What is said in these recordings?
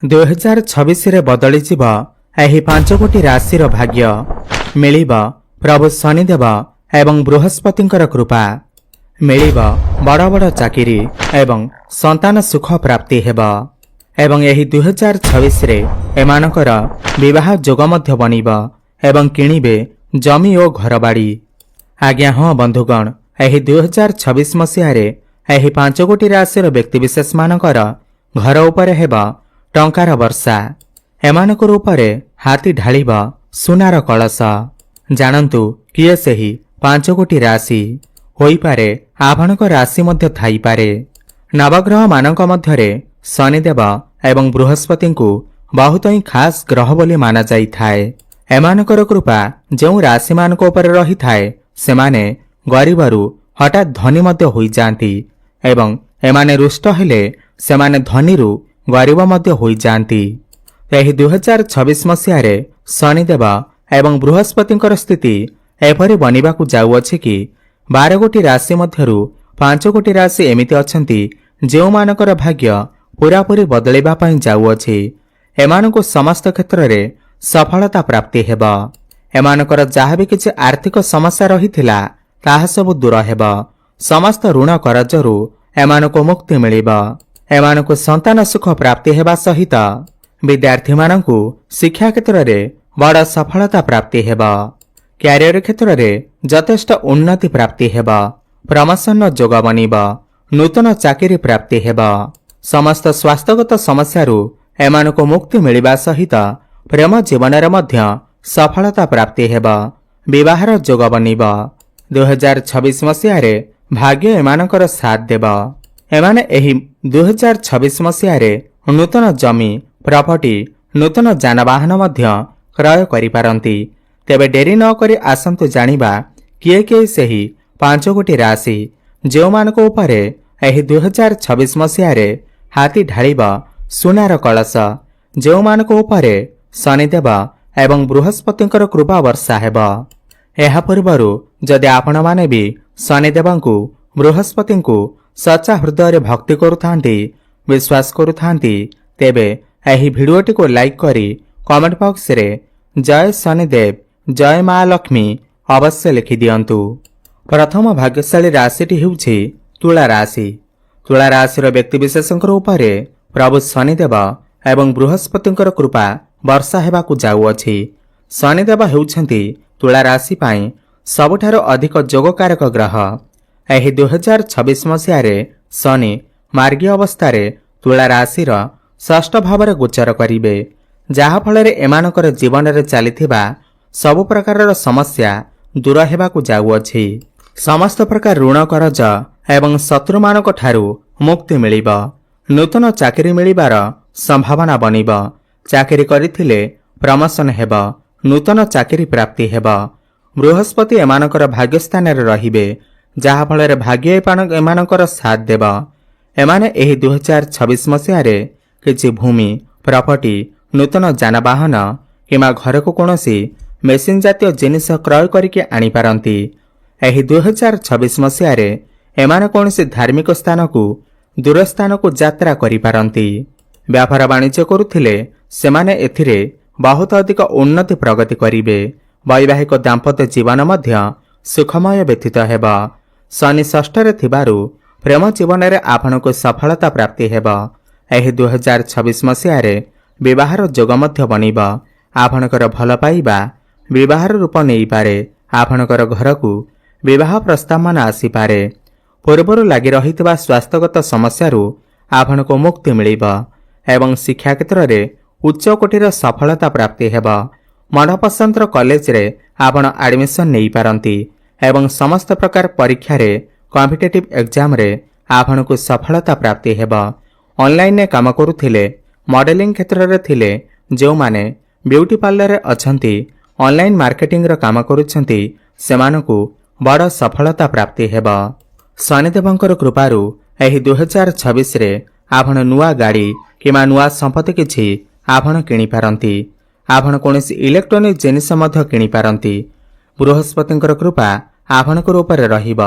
2026 ବଦଳିଯିବ ଏହି 5 କୋଟି ରାଶିର ଭାଗ୍ୟ। ମିଳିବ ପ୍ରଭୁ ଶନିଦେବ ଏବଂ ବୃହସ୍ପତିଙ୍କର କୃପା। ମିଳିବ ବଡ଼ ବଡ଼ ଚାକିରି ଏବଂ ସନ୍ତାନ ସୁଖ ପ୍ରାପ୍ତି ହେବ ଏବଂ ଏହି 2026ରେ ଏମାନଙ୍କର ବିବାହ ଯୋଗ ମଧ୍ୟ ବନିବ ଏବଂ କିଣିବେ ଜମି ଓ ଘରବାଡ଼ି। ଆଜ୍ଞା ହଁ ବନ୍ଧୁଗଣ, ଏହି 2026 ମସିହାରେ ଏହି 5 କୋଟି ରାଶିର ବ୍ୟକ୍ତିବିଶେଷମାନଙ୍କର ଘର ଉପରେ ହେବ ଟଙ୍କାର ବର୍ଷା। ଏମାନଙ୍କ ଉପରେ ହାତୀ ଢାଳିବ ସୁନାର କଳସ। ଜାଣନ୍ତୁ କିଏ ସେହି 5 କୋଟି ରାଶି। ହୋଇପାରେ ଆପଣଙ୍କ ରାଶି ମଧ୍ୟ ଥାଇପାରେ। ନବଗ୍ରହମାନଙ୍କ ମଧ୍ୟରେ ଶନିଦେବ ଏବଂ ବୃହସ୍ପତିଙ୍କୁ ବହୁତ ହିଁ ଖାସ୍ ଗ୍ରହ ବୋଲି ମାନାଯାଇଥାଏ। ଏମାନଙ୍କର କୃପା ଯେଉଁ ରାଶିମାନଙ୍କ ଉପରେ ରହିଥାଏ ସେମାନେ ଗରିବରୁ ହଠାତ୍ ଧନୀ ମଧ୍ୟ ହୋଇଯାଆନ୍ତି ଏବଂ ଏମାନେ ରୁଷ୍ଟ ହେଲେ ସେମାନେ ଧନୀରୁ ଗରିବ ମଧ୍ୟ ହୋଇଯାଆନ୍ତି। ଏହି 2026 ମସିହାରେ ଶନିଦେବ ଏବଂ ବୃହସ୍ପତିଙ୍କର ସ୍ଥିତି ଏପରି ବନିବାକୁ ଯାଉଅଛି କି 12 କୋଟି ରାଶି ମଧ୍ୟରୁ 5 କୋଟି ରାଶି ଏମିତି ଅଛନ୍ତି ଯେଉଁମାନଙ୍କର ଭାଗ୍ୟ ପୁରାପୁରି ବଦଳିବା ପାଇଁ ଯାଉଅଛି। ଏମାନଙ୍କୁ ସମସ୍ତ କ୍ଷେତ୍ରରେ ସଫଳତା ପ୍ରାପ୍ତି ହେବ। ଏମାନଙ୍କର ଯାହା ବି କିଛି ଆର୍ଥିକ ସମସ୍ୟା ରହିଥିଲା ତାହା ସବୁ ଦୂର ହେବ। ସମସ୍ତ ଋଣ କରଜରୁ ଏମାନଙ୍କୁ ମୁକ୍ତି ମିଳିବ। ଏମାନଙ୍କୁ ସନ୍ତାନ ସୁଖ ପ୍ରାପ୍ତି ହେବା ସହିତ ବିଦ୍ୟାର୍ଥୀମାନଙ୍କୁ ଶିକ୍ଷା କ୍ଷେତ୍ରରେ ବଡ଼ ସଫଳତା ପ୍ରାପ୍ତି ହେବ। କ୍ୟାରିୟର କ୍ଷେତ୍ରରେ ଯଥେଷ୍ଟ ଉନ୍ନତି ପ୍ରାପ୍ତି ହେବ। ପ୍ରମୋଶନର ଯୋଗ ବନିବ। ନୂତନ ଚାକିରି ପ୍ରାପ୍ତି ହେବ। ସମସ୍ତ ସ୍ୱାସ୍ଥ୍ୟଗତ ସମସ୍ୟାରୁ ଏମାନଙ୍କୁ ମୁକ୍ତି ମିଳିବା ସହିତ ପ୍ରେମ ଜୀବନରେ ମଧ୍ୟ ସଫଳତା ପ୍ରାପ୍ତି ହେବ। ବିବାହର ଯୋଗ ବନିବ। 2026 ମସିହାରେ ଭାଗ୍ୟ ଏମାନଙ୍କର ସାଥ ଦେବ। ଏମାନେ ଏହି 2026 ମସିହାରେ ନୂତନ ଜମି, ପ୍ରପର୍ଟି, ନୂତନ ଯାନବାହନ ମଧ୍ୟ କ୍ରୟ କରିପାରନ୍ତି। ତେବେ ଡେରି ନ କରି ଆସନ୍ତୁ ଜାଣିବା କିଏ କିଏ ସେହି 5 କୋଟି ରାଶି ଯେଉଁମାନଙ୍କ ଉପରେ ଏହି 2026 ମସିହାରେ ହାତୀ ଢାଳିବ ସୁନାର କଳସ, ଯେଉଁମାନଙ୍କ ଉପରେ ଶନିଦେବ ଏବଂ ବୃହସ୍ପତିଙ୍କର କୃପା ବର୍ଷା ହେବ। ଏହା ପୂର୍ବରୁ ଯଦି ଆପଣମାନେ ବି ଶନିଦେବଙ୍କୁ, ବୃହସ୍ପତିଙ୍କୁ ସଚ୍ଚା ହୃଦୟରେ ଭକ୍ତି କରୁଥାନ୍ତି, ବିଶ୍ୱାସ କରୁଥାନ୍ତି, ତେବେ ଏହି ଭିଡ଼ିଓଟିକୁ ଲାଇକ୍ କରି କମେଣ୍ଟ ବକ୍ସରେ ଜୟ ଶନିଦେବ, ଜୟ ମା ଲକ୍ଷ୍ମୀ ଅବଶ୍ୟ ଲେଖିଦିଅନ୍ତୁ। ପ୍ରଥମ ଭାଗ୍ୟଶାଳୀ ରାଶିଟି ହେଉଛି ତୁଳା ରାଶି। ତୁଳା ରାଶିର ବ୍ୟକ୍ତିବିଶେଷଙ୍କ ଉପରେ ପ୍ରଭୁ ଶନିଦେବ ଏବଂ ବୃହସ୍ପତିଙ୍କର କୃପା ବର୍ଷା ହେବାକୁ ଯାଉଅଛି। ଶନିଦେବ ହେଉଛନ୍ତି ତୁଳା ରାଶି ପାଇଁ ସବୁଠାରୁ ଅଧିକ ଯୋଗକାରକ ଗ୍ରହ। ଏହି 2026 ମସିହାରେ ଶନି ମାର୍ଗୀ ଅବସ୍ଥାରେ ତୁଳା ରାଶିର ଷଷ୍ଠ ଭାବରେ ଗୋଚର କରିବେ, ଯାହାଫଳରେ ଏମାନଙ୍କର ଜୀବନରେ ଚାଲିଥିବା ସବୁ ପ୍ରକାରର ସମସ୍ୟା ଦୂର ହେବାକୁ ଯାଉଅଛି। ସମସ୍ତ ପ୍ରକାର ଋଣ କରଜ ଏବଂ ଶତ୍ରୁମାନଙ୍କ ଠାରୁ ମୁକ୍ତି ମିଳିବ। ନୂତନ ଚାକିରି ମିଳିବାର ସମ୍ଭାବନା ବନିବ। ଚାକିରି କରିଥିଲେ ପ୍ରମୋଶନ ହେବ। ନୂତନ ଚାକିରି ପ୍ରାପ୍ତି ହେବ। ବୃହସ୍ପତି ଏମାନଙ୍କର ଭାଗ୍ୟସ୍ଥାନରେ ରହିବେ, ଯାହାଫଳରେ ଭାଗ୍ୟ ଏମାନଙ୍କର ସାଥ ଦେବ। ଏମାନେ ଏହି 2026 ମସିହାରେ କିଛି ଭୂମି, ପ୍ରପର୍ଟି, ନୂତନ ଯାନବାହନ କିମ୍ବା ଘରକୁ କୌଣସି ମେସିନ୍ ଜାତୀୟ ଜିନିଷ କ୍ରୟ କରିକି ଆଣିପାରନ୍ତି। ଏହି 2026 ମସିହାରେ ଏମାନେ କୌଣସି ଧାର୍ମିକ ସ୍ଥାନକୁ, ଦୂର ସ୍ଥାନକୁ ଯାତ୍ରା କରିପାରନ୍ତି। ବ୍ୟାପାର ବାଣିଜ୍ୟ କରୁଥିଲେ ସେମାନେ ଏଥିରେ ବହୁତ ଅଧିକ ଉନ୍ନତି ପ୍ରଗତି କରିବେ। ବୈବାହିକ ଦାମ୍ପତ୍ୟ ଜୀବନ ମଧ୍ୟ ସୁଖମୟ ବ୍ୟତୀତ ହେବ। ଶନି ଷଷ୍ଠରେ ଥିବାରୁ ପ୍ରେମ ଜୀବନରେ ଆପଣଙ୍କୁ ସଫଳତା ପ୍ରାପ୍ତି ହେବ। ଏହି 2026 ମସିହାରେ ବିବାହର ଯୋଗ ମଧ୍ୟ ବନିବ। ଆପଣଙ୍କର ଭଲ ପାଇବା ବିବାହର ରୂପ ନେଇପାରେ। ଆପଣଙ୍କର ଘରକୁ ବିବାହ ପ୍ରସ୍ତାବମାନ ଆସିପାରେ। ପୂର୍ବରୁ ଲାଗି ରହିଥିବା ସ୍ୱାସ୍ଥ୍ୟଗତ ସମସ୍ୟାରୁ ଆପଣଙ୍କୁ ମୁକ୍ତି ମିଳିବ ଏବଂ ଶିକ୍ଷା କ୍ଷେତ୍ରରେ ଉଚ୍ଚ କୋଟିର ସଫଳତା ପ୍ରାପ୍ତି ହେବ। ମନପସନ୍ଦର କଲେଜରେ ଆପଣ ଆଡମିସନ ନେଇପାରନ୍ତି ଏବଂ ସମସ୍ତ ପ୍ରକାର ପରୀକ୍ଷାରେ, କମ୍ପିଟେଟିଭ୍ ଏକ୍ଜାମରେ ଆପଣଙ୍କୁ ସଫଳତା ପ୍ରାପ୍ତି ହେବ। ଅନଲାଇନରେ କାମ କରୁଥିଲେ, ମଡେଲିଂ କ୍ଷେତ୍ରରେ ଥିଲେ, ଯେଉଁମାନେ ବ୍ୟୁଟି ପାର୍ଲରରେ ଅଛନ୍ତି, ଅନଲାଇନ ମାର୍କେଟିଂର କାମ କରୁଛନ୍ତି, ସେମାନଙ୍କୁ ବଡ଼ ସଫଳତା ପ୍ରାପ୍ତି ହେବ। ଶନିଦେବଙ୍କର କୃପାରୁ ଏହି 2026ରେ ଆପଣ ନୂଆ ଗାଡ଼ି କିମ୍ବା ନୂଆ ସମ୍ପତ୍ତି କିଛି ଆପଣ କିଣିପାରନ୍ତି। ଆପଣ କୌଣସି ଇଲେକ୍ଟ୍ରୋନିକ୍ ଜିନିଷ ମଧ୍ୟ କିଣିପାରନ୍ତି। ବୃହସ୍ପତିଙ୍କର କୃପା ଆପଣଙ୍କର ଉପରେ ରହିବ।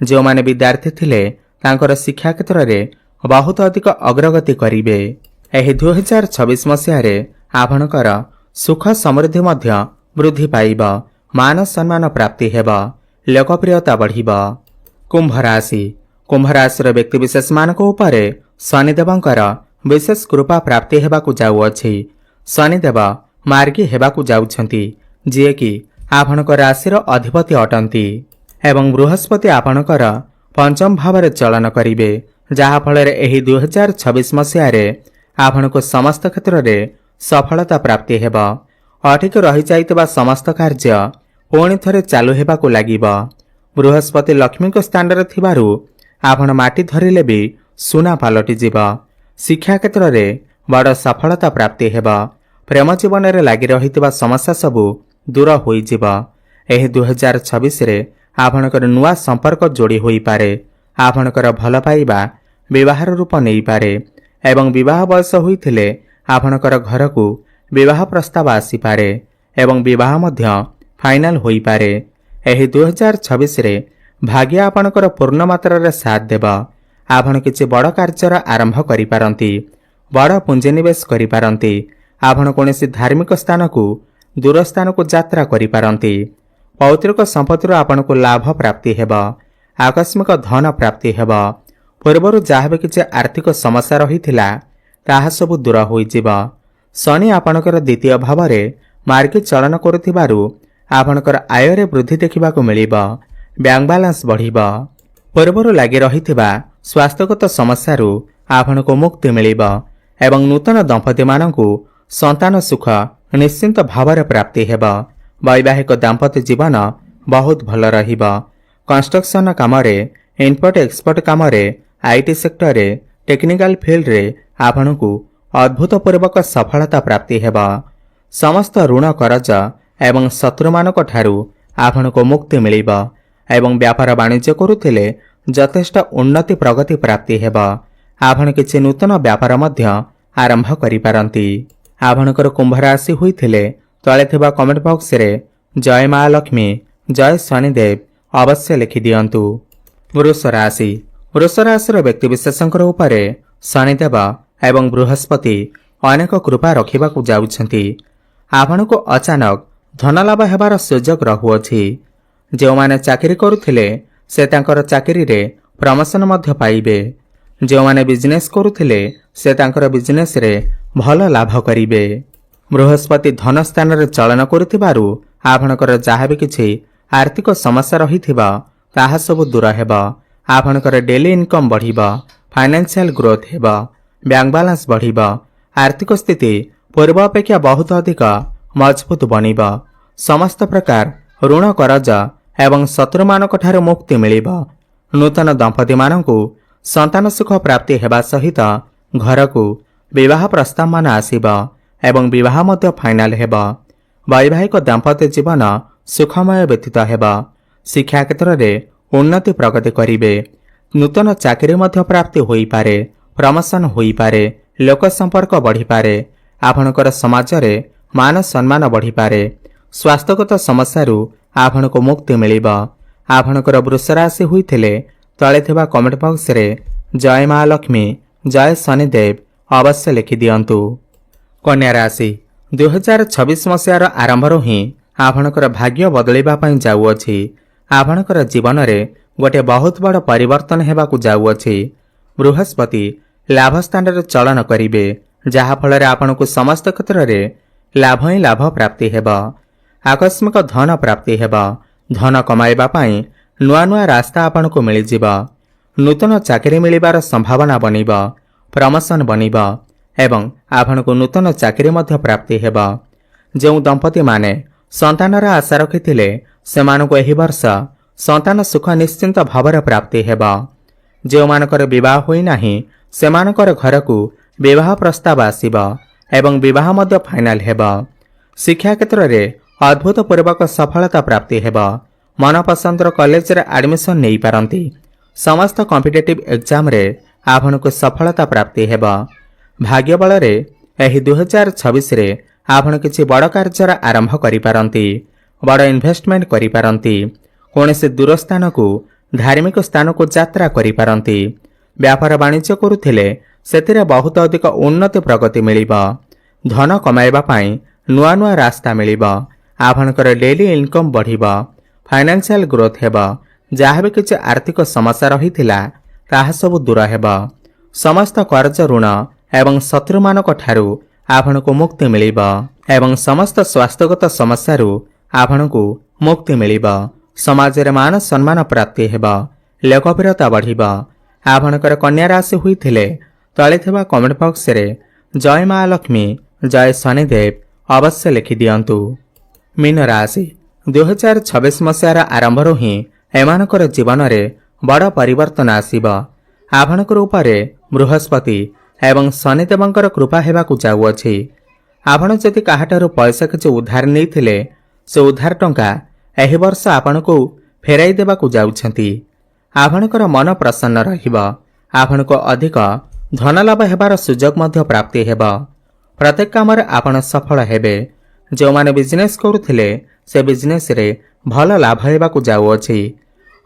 ଯେଉଁମାନେ ବିଦ୍ୟାର୍ଥୀ ଥିଲେ ତାଙ୍କର ଶିକ୍ଷା କ୍ଷେତ୍ରରେ ବହୁତ ଅଧିକ ଅଗ୍ରଗତି କରିବେ। ଏହି 2026 ମସିହାରେ ଆପଣଙ୍କର ସୁଖ ସମୃଦ୍ଧି ମଧ୍ୟ ବୃଦ୍ଧି ପାଇବ। ମାନ ସମ୍ମାନ ପ୍ରାପ୍ତି ହେବ। ଲୋକପ୍ରିୟତା ବଢ଼ିବ। କୁମ୍ଭ ରାଶି। କୁମ୍ଭ ରାଶିର ବ୍ୟକ୍ତିବିଶେଷମାନଙ୍କ ଉପରେ ଶନିଦେବଙ୍କର ବିଶେଷ କୃପା ପ୍ରାପ୍ତି ହେବାକୁ ଯାଉଅଛି। ଶନିଦେବ ମାର୍ଗୀ ହେବାକୁ ଯାଉଛନ୍ତି, ଯିଏକି ଆପଣଙ୍କ ରାଶିର ଅଧିପତି ଅଟନ୍ତି ଏବଂ ବୃହସ୍ପତି ଆପଣଙ୍କର ପଞ୍ଚମ ଭାବରେ ଚଳନ କରିବେ, ଯାହାଫଳରେ ଏହି 2026 ମସିହାରେ ଆପଣଙ୍କୁ ସମସ୍ତ କ୍ଷେତ୍ରରେ ସଫଳତା ପ୍ରାପ୍ତି ହେବ। ଅଟକି ରହିଯାଇଥିବା ସମସ୍ତ କାର୍ଯ୍ୟ ପୁଣି ଥରେ ଚାଲୁ ହେବାକୁ ଲାଗିବ। ବୃହସ୍ପତି ଲକ୍ଷ୍ମୀଙ୍କ ସ୍ଥାନରେ ଥିବାରୁ ଆପଣ ମାଟି ଧରିଲେ ବି ସୁନା ପାଲଟିଯିବ। ଶିକ୍ଷା କ୍ଷେତ୍ରରେ ବଡ଼ ସଫଳତା ପ୍ରାପ୍ତି ହେବ। ପ୍ରେମ ଜୀବନରେ ଲାଗି ରହିଥିବା ସମସ୍ୟା ସବୁ ଦୂର ହୋଇଯିବ। ଏହି 2026ରେ ଆପଣଙ୍କର ନୂଆ ସମ୍ପର୍କ ଯୋଡ଼ି ହୋଇପାରେ। ଆପଣଙ୍କର ଭଲ ପାଇବା ବିବାହର ରୂପ ନେଇପାରେ ଏବଂ ବିବାହ ବୟସ ହୋଇଥିଲେ ଆପଣଙ୍କର ଘରକୁ ବିବାହ ପ୍ରସ୍ତାବ ଆସିପାରେ ଏବଂ ବିବାହ ମଧ୍ୟ ଫାଇନାଲ ହୋଇପାରେ। ଏହି 2026ରେ ଭାଗ୍ୟ ଆପଣଙ୍କର ପୂର୍ଣ୍ଣ ମାତ୍ରାରେ ସାଥ ଦେବ। ଆପଣ କିଛି ବଡ଼ କାର୍ଯ୍ୟର ଆରମ୍ଭ କରିପାରନ୍ତି। ବଡ଼ ପୁଞ୍ଜିନିବେଶ କରିପାରନ୍ତି। ଆପଣ କୌଣସି ଧାର୍ମିକ ସ୍ଥାନକୁ ଦୂର ସ୍ଥାନକୁ ଯାତ୍ରା କରିପାରନ୍ତି। ପୈତୃକ ସମ୍ପତ୍ତିରୁ ଆପଣଙ୍କୁ ଲାଭ ପ୍ରାପ୍ତି ହେବ। ଆକସ୍ମିକ ଧନ ପ୍ରାପ୍ତି ହେବ। ପୂର୍ବରୁ ଯାହା ବି କିଛି ଆର୍ଥିକ ସମସ୍ୟା ରହିଥିଲା ତାହା ସବୁ ଦୂର ହୋଇଯିବ। ଶନି ଆପଣଙ୍କର ଦ୍ୱିତୀୟ ଭାବରେ ମାର୍ଗୀ ଚଳନ କରୁଥିବାରୁ ଆପଣଙ୍କର ଆୟରେ ବୃଦ୍ଧି ଦେଖିବାକୁ ମିଳିବ। ବ୍ୟାଙ୍କ ବାଲାନ୍ସ ବଢ଼ିବ। ପୂର୍ବରୁ ଲାଗି ରହିଥିବା ସ୍ୱାସ୍ଥ୍ୟଗତ ସମସ୍ୟାରୁ ଆପଣଙ୍କୁ ମୁକ୍ତି ମିଳିବ ଏବଂ ନୂତନ ଦମ୍ପତିମାନଙ୍କୁ ସନ୍ତାନ ସୁଖ ନିଶ୍ଚିନ୍ତ ଭାବରେ ପ୍ରାପ୍ତି ହେବ। ବୈବାହିକ ଦାମ୍ପତ୍ୟ ଜୀବନ ବହୁତ ଭଲ ରହିବ। କନଷ୍ଟ୍ରକ୍ସନ କାମରେ, ଇମ୍ପୋର୍ଟ ଏକ୍ସପୋର୍ଟ କାମରେ, ଆଇଟି ସେକ୍ଟରରେ, ଟେକ୍ନିକାଲ ଫିଲ୍ଡରେ ଆପଣଙ୍କୁ ଅଦ୍ଭୁତପୂର୍ବକ ସଫଳତା ପ୍ରାପ୍ତି ହେବ। ସମସ୍ତ ଋଣ କରଜ ଏବଂ ଶତ୍ରୁମାନଙ୍କ ଠାରୁ ଆପଣଙ୍କୁ ମୁକ୍ତି ମିଳିବ ଏବଂ ବ୍ୟାପାର ବାଣିଜ୍ୟ କରୁଥିଲେ ଯଥେଷ୍ଟ ଉନ୍ନତି ପ୍ରଗତି ପ୍ରାପ୍ତି ହେବ। ଆପଣ କିଛି ନୂତନ ବ୍ୟାପାର ମଧ୍ୟ ଆରମ୍ଭ କରିପାରନ୍ତି। ଆପଣଙ୍କର କୁମ୍ଭ ରାଶି ହୋଇଥିଲେ ତଳେ ଥିବା କମେଣ୍ଟ ବକ୍ସରେ ଜୟ ମା ଲକ୍ଷ୍ମୀ, ଜୟ ଶନିଦେବ ଅବଶ୍ୟ ଲେଖିଦିଅନ୍ତୁ। ବୃଷ ରାଶି। ବୃଷ ରାଶିର ବ୍ୟକ୍ତିବିଶେଷଙ୍କ ଉପରେ ଶନିଦେବ ଏବଂ ବୃହସ୍ପତି ଅନେକ କୃପା ରଖିବାକୁ ଯାଉଛନ୍ତି। ଆପଣଙ୍କୁ ଅଚାନକ ଧନଲାଭ ହେବାର ସୁଯୋଗ ରହୁଅଛି। ଯେଉଁମାନେ ଚାକିରି କରୁଥିଲେ ସେ ତାଙ୍କର ଚାକିରିରେ ପ୍ରମୋଶନ ମଧ୍ୟ ପାଇବେ। ଯେଉଁମାନେ ବିଜନେସ୍ କରୁଥିଲେ ସେ ତାଙ୍କର ବିଜନେସରେ ଭଲ ଲାଭ କରିବେ। ବୃହସ୍ପତି ଧନ ସ୍ଥାନରେ ଚଳନ କରୁଥିବାରୁ ଆପଣଙ୍କର ଯାହା ବି କିଛି ଆର୍ଥିକ ସମସ୍ୟା ରହିଥିବ ତାହା ସବୁ ଦୂର ହେବ। ଆପଣଙ୍କର ଡେଲି ଇନକମ୍ ବଢ଼ିବ। ଫାଇନାନ୍ସିଆଲ ଗ୍ରୋଥ ହେବ। ବ୍ୟାଙ୍କ ବାଲାନ୍ସ ବଢ଼ିବ। ଆର୍ଥିକ ସ୍ଥିତି ପୂର୍ବ ଅପେକ୍ଷା ବହୁତ ଅଧିକ ମଜବୁତ ବନିବ। ସମସ୍ତ ପ୍ରକାର ଋଣ କରଜ ଏବଂ ଶତ୍ରୁମାନଙ୍କ ଠାରୁ ମୁକ୍ତି ମିଳିବ। ନୂତନ ଦମ୍ପତିମାନଙ୍କୁ ସନ୍ତାନ ସୁଖ ପ୍ରାପ୍ତି ହେବା ସହିତ ଘରକୁ ବିବାହ ପ୍ରସ୍ତାବମାନ ଆସିବ ଏବଂ ବିବାହ ମଧ୍ୟ ଫାଇନାଲ ହେବ। ବୈବାହିକ ଦାମ୍ପତ୍ୟ ଜୀବନ ସୁଖମୟ ବ୍ୟତୀତ ହେବ। ଶିକ୍ଷା କ୍ଷେତ୍ରରେ ଉନ୍ନତି ପ୍ରଗତି କରିବେ। ନୂତନ ଚାକିରି ମଧ୍ୟ ପ୍ରାପ୍ତି ହୋଇପାରେ। ପ୍ରମୋଶନ ହୋଇପାରେ। ଲୋକ ସମ୍ପର୍କ ବଢ଼ିପାରେ। ଆପଣଙ୍କର ସମାଜରେ ମାନ ସମ୍ମାନ ବଢ଼ିପାରେ। ସ୍ୱାସ୍ଥ୍ୟଗତ ସମସ୍ୟାରୁ ଆପଣଙ୍କୁ ମୁକ୍ତି ମିଳିବ। ଆପଣଙ୍କର ବୃଷ ରାଶି ହୋଇଥିଲେ ତଳେ ଥିବା କମେଣ୍ଟ ବକ୍ସରେ ଜୟ ମା ଲକ୍ଷ୍ମୀ, ଜୟ ଶନିଦେବ ଅବଶ୍ୟ ଲେଖିଦିଅନ୍ତୁ। କନ୍ୟା ରାଶି। 2026 ମସିହାର ଆରମ୍ଭରୁ ହିଁ ଆପଣଙ୍କର ଭାଗ୍ୟ ବଦଳିବା ପାଇଁ ଯାଉଅଛି। ଆପଣଙ୍କର ଜୀବନରେ ଗୋଟିଏ ବହୁତ ବଡ଼ ପରିବର୍ତ୍ତନ ହେବାକୁ ଯାଉଅଛି। ବୃହସ୍ପତି ଲାଭ ସ୍ଥାନରେ ଚଳନ କରିବେ, ଯାହାଫଳରେ ଆପଣଙ୍କୁ ସମସ୍ତ କ୍ଷେତ୍ରରେ ଲାଭ ହିଁ ଲାଭ ପ୍ରାପ୍ତି ହେବ। ଆକସ୍ମିକ ଧନ ପ୍ରାପ୍ତି ହେବ। ଧନ କମାଇବା ପାଇଁ ନୂଆ ନୂଆ ରାସ୍ତା ଆପଣଙ୍କୁ ମିଳିଯିବ। ନୂତନ ଚାକିରି ମିଳିବାର ସମ୍ଭାବନା ବନିବ। ପ୍ରମୋଶନ ବନିବ ଏବଂ ଆପଣଙ୍କୁ ନୂତନ ଚାକିରି ମଧ୍ୟ ପ୍ରାପ୍ତି ହେବ। ଯେଉଁ ଦମ୍ପତିମାନେ ସନ୍ତାନର ଆଶା ରଖିଥିଲେ ସେମାନଙ୍କୁ ଏହି ବର୍ଷ ସନ୍ତାନ ସୁଖ ନିଶ୍ଚିନ୍ତ ଭାବରେ ପ୍ରାପ୍ତି ହେବ। ଯେଉଁମାନଙ୍କର ବିବାହ ହୋଇନାହିଁ ସେମାନଙ୍କର ଘରକୁ ବିବାହ ପ୍ରସ୍ତାବ ଆସିବ ଏବଂ ବିବାହ ମଧ୍ୟ ଫାଇନାଲ ହେବ। ଶିକ୍ଷା କ୍ଷେତ୍ରରେ ଅଦ୍ଭୁତପୂର୍ବକ ସଫଳତା ପ୍ରାପ୍ତି ହେବ। ମନପସନ୍ଦର କଲେଜରେ ଆଡମିସନ ନେଇପାରନ୍ତି। ସମସ୍ତ କମ୍ପିଟେଟିଭ ଏକ୍ଜାମରେ ଆପଣଙ୍କୁ ସଫଳତା ପ୍ରାପ୍ତି ହେବ। ଭାଗ୍ୟ ବଳରେ ଏହି 2026ରେ ଆପଣ କିଛି ବଡ଼ କାର୍ଯ୍ୟର ଆରମ୍ଭ କରିପାରନ୍ତି। ବଡ଼ ଇନଭେଷ୍ଟମେଣ୍ଟ କରିପାରନ୍ତି। କୌଣସି ଦୂର ସ୍ଥାନକୁ ଧାର୍ମିକ ସ୍ଥାନକୁ ଯାତ୍ରା କରିପାରନ୍ତି। ବ୍ୟାପାର ବାଣିଜ୍ୟ କରୁଥିଲେ ସେଥିରେ ବହୁତ ଅଧିକ ଉନ୍ନତି ପ୍ରଗତି ମିଳିବ। ଧନ କମାଇବା ପାଇଁ ନୂଆ ନୂଆ ରାସ୍ତା ମିଳିବ। ଆପଣଙ୍କର ଡେଲି ଇନକମ୍ ବଢ଼ିବ। ଫାଇନାନ୍ସିଆଲ ଗ୍ରୋଥ ହେବ। ଯାହା ବି କିଛି ଆର୍ଥିକ ସମସ୍ୟା ରହିଥିଲା ତାହା ସବୁ ଦୂର ହେବ। ସମସ୍ତ କର୍ଜ ଋଣ ଏବଂ ଶତ୍ରୁମାନଙ୍କ ଠାରୁ ଆପଣଙ୍କୁ ମୁକ୍ତି ମିଳିବ ଏବଂ ସମସ୍ତ ସ୍ୱାସ୍ଥ୍ୟଗତ ସମସ୍ୟାରୁ ଆପଣଙ୍କୁ ମୁକ୍ତି ମିଳିବ। ସମାଜରେ ମାନ ସମ୍ମାନ ପ୍ରାପ୍ତି ହେବ। ଲୋକପ୍ରିୟତା ବଢ଼ିବ। ଆପଣଙ୍କର କନ୍ୟା ରାଶି ହୋଇଥିଲେ ତଳେ ଥିବା କମେଣ୍ଟ ବକ୍ସରେ ଜୟ ମା ଲକ୍ଷ୍ମୀ, ଜୟ ଶନିଦେବ ଅବଶ୍ୟ ଲେଖିଦିଅନ୍ତୁ। ମୀନ ରାଶି 2026 ମସିହାର ଆରମ୍ଭରୁ ହିଁ ଏମାନଙ୍କର ଜୀବନରେ ବଡ଼ ପରିବର୍ତ୍ତନ ଆସିବ। ଆପଣଙ୍କର ଉପରେ ବୃହସ୍ପତି ଏବଂ ଶନିଦେବଙ୍କର କୃପା ହେବାକୁ ଯାଉଅଛି। ଆପଣ ଯଦି କାହାଠାରୁ ପଇସା କିଛି ଉଦ୍ଧାର ନେଇଥିଲେ ସେ ଉଦ୍ଧାର ଟଙ୍କା ଏହି ବର୍ଷ ଆପଣଙ୍କୁ ଫେରାଇ ଦେବାକୁ ଯାଉଛନ୍ତି। ଆପଣଙ୍କର ମନ ପ୍ରସନ୍ନ ରହିବ। ଆପଣଙ୍କୁ ଅଧିକ ଧନଲାଭ ହେବାର ସୁଯୋଗ ମଧ୍ୟ ପ୍ରାପ୍ତି ହେବ। ପ୍ରତ୍ୟେକ କାମରେ ଆପଣ ସଫଳ ହେବେ। ଯେଉଁମାନେ ବିଜନେସ୍ କରୁଥିଲେ ସେ ବିଜନେସ୍ରେ ଭଲ ଲାଭ ହେବାକୁ ଯାଉଅଛି।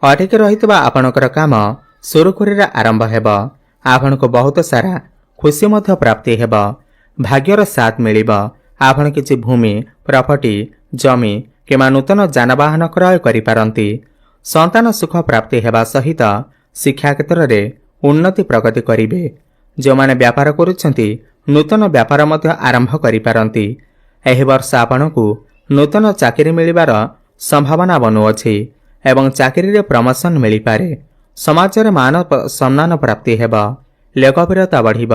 ଅଟକି ରହିଥିବା ଆପଣଙ୍କର କାମ ସୁରୁଖୁରୁରେ ଆରମ୍ଭ ହେବ। ଆପଣଙ୍କୁ ବହୁତ ସାରା ଖୁସି ମଧ୍ୟ ପ୍ରାପ୍ତି ହେବ। ଭାଗ୍ୟର ସାଥ ମିଳିବ। ଆପଣ କିଛି ଭୂମି, ପ୍ରପର୍ଟି, ଜମି କିମ୍ବା ନୂତନ ଯାନବାହନ କ୍ରୟ କରିପାରନ୍ତି। ସନ୍ତାନ ସୁଖ ପ୍ରାପ୍ତି ହେବା ସହିତ ଶିକ୍ଷା କ୍ଷେତ୍ରରେ ଉନ୍ନତି ପ୍ରଗତି କରିବେ। ଯେଉଁମାନେ ବ୍ୟାପାର କରୁଛନ୍ତି ନୂତନ ବ୍ୟାପାର ମଧ୍ୟ ଆରମ୍ଭ କରିପାରନ୍ତି। ଏହି ବର୍ଷ ଆପଣଙ୍କୁ ନୂତନ ଚାକିରି ମିଳିବାର ସମ୍ଭାବନା ବନୁଅଛି ଏବଂ ଚାକିରିରେ ପ୍ରମୋସନ ମିଳିପାରେ। ସମାଜରେ ମାନ ସମ୍ମାନ ପ୍ରାପ୍ତି ହେବ। ଲୋକପ୍ରିୟତା ବଢ଼ିବ।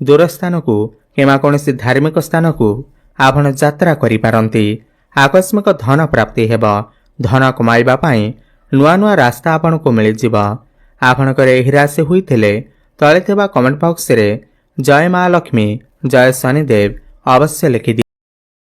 ଦୂର ସ୍ଥାନକୁ କିମ୍ବା କୌଣସି ଧାର୍ମିକ ସ୍ଥାନକୁ ଆପଣ ଯାତ୍ରା କରିପାରନ୍ତି। ଆକସ୍ମିକ ଧନ ପ୍ରାପ୍ତି ହେବ। ଧନ କମାଇବା ପାଇଁ ନୂଆ ନୂଆ ରାସ୍ତା ଆପଣଙ୍କୁ ମିଳିଯିବ। ଆପଣଙ୍କର ଏହି ରାଶି ହୋଇଥିଲେ ତଳେ ଥିବା କମେଣ୍ଟ ବକ୍ସରେ ଜୟ ମା ଲକ୍ଷ୍ମୀ, ଜୟ ଶନିଦେବ ଅବଶ୍ୟ ଲେଖିଦିଅନ୍ତୁ।